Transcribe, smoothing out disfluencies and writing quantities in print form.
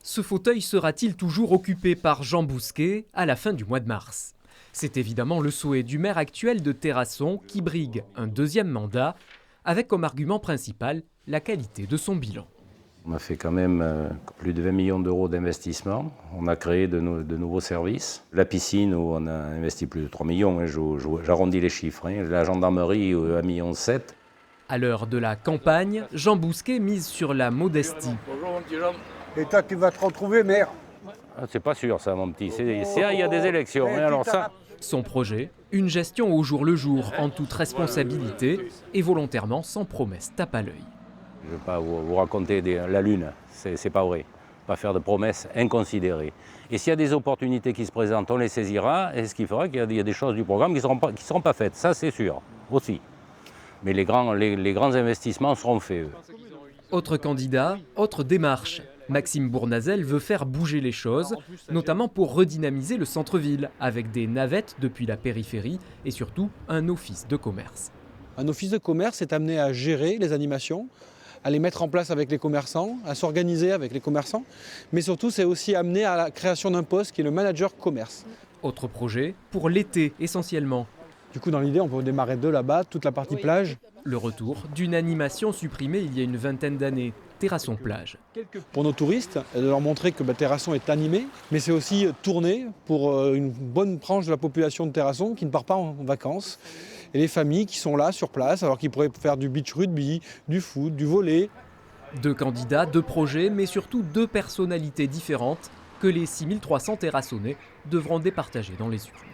Ce fauteuil sera-t-il toujours occupé par Jean Bousquet à la fin du mois de mars? C'est évidemment le souhait du maire actuel de Terrasson qui brigue un deuxième mandat avec comme argument principal la qualité de son bilan. On a fait quand même plus de 20 millions d'euros d'investissement. On a créé de nouveaux services. La piscine, où on a investi plus de 3 millions, j'arrondis les chiffres. La gendarmerie, 1,7 million. À l'heure de la campagne, Jean Bousquet mise sur la modestie. Et toi, tu vas te retrouver maire. C'est pas sûr ça, mon petit. Il y a des élections. Alors ça... Son projet, une gestion au jour le jour, en toute responsabilité et volontairement sans promesse tape à l'œil. Je ne vais pas vous raconter la lune, c'est pas vrai. Pas faire de promesses inconsidérées. Et s'il y a des opportunités qui se présentent, on les saisira, et ce qui fera qu'il y a des choses du programme qui ne seront pas faites, ça c'est sûr, aussi. Mais les grands investissements seront faits, eux. Autre candidat, autre démarche. Maxime Bournazel veut faire bouger les choses, notamment pour redynamiser le centre-ville, avec des navettes depuis la périphérie et surtout un office de commerce. Un office de commerce est amené à gérer les animations, à les mettre en place avec les commerçants, à s'organiser avec les commerçants, mais surtout c'est aussi amené à la création d'un poste qui est le manager commerce. Autre projet, pour l'été essentiellement. Du coup dans l'idée on peut démarrer de là-bas, toute la partie plage. Le retour d'une animation supprimée il y a une vingtaine d'années, Terrasson Plage. Pour nos touristes, de leur montrer que Terrasson est animé, mais c'est aussi tourné pour une bonne tranche de la population de Terrasson qui ne part pas en vacances. Et les familles qui sont là sur place, alors qu'ils pourraient faire du beach rugby, du foot, du volley. 2 candidats, 2 projets, mais surtout 2 personnalités différentes que les 6300 Terrassonnais devront départager dans les urnes.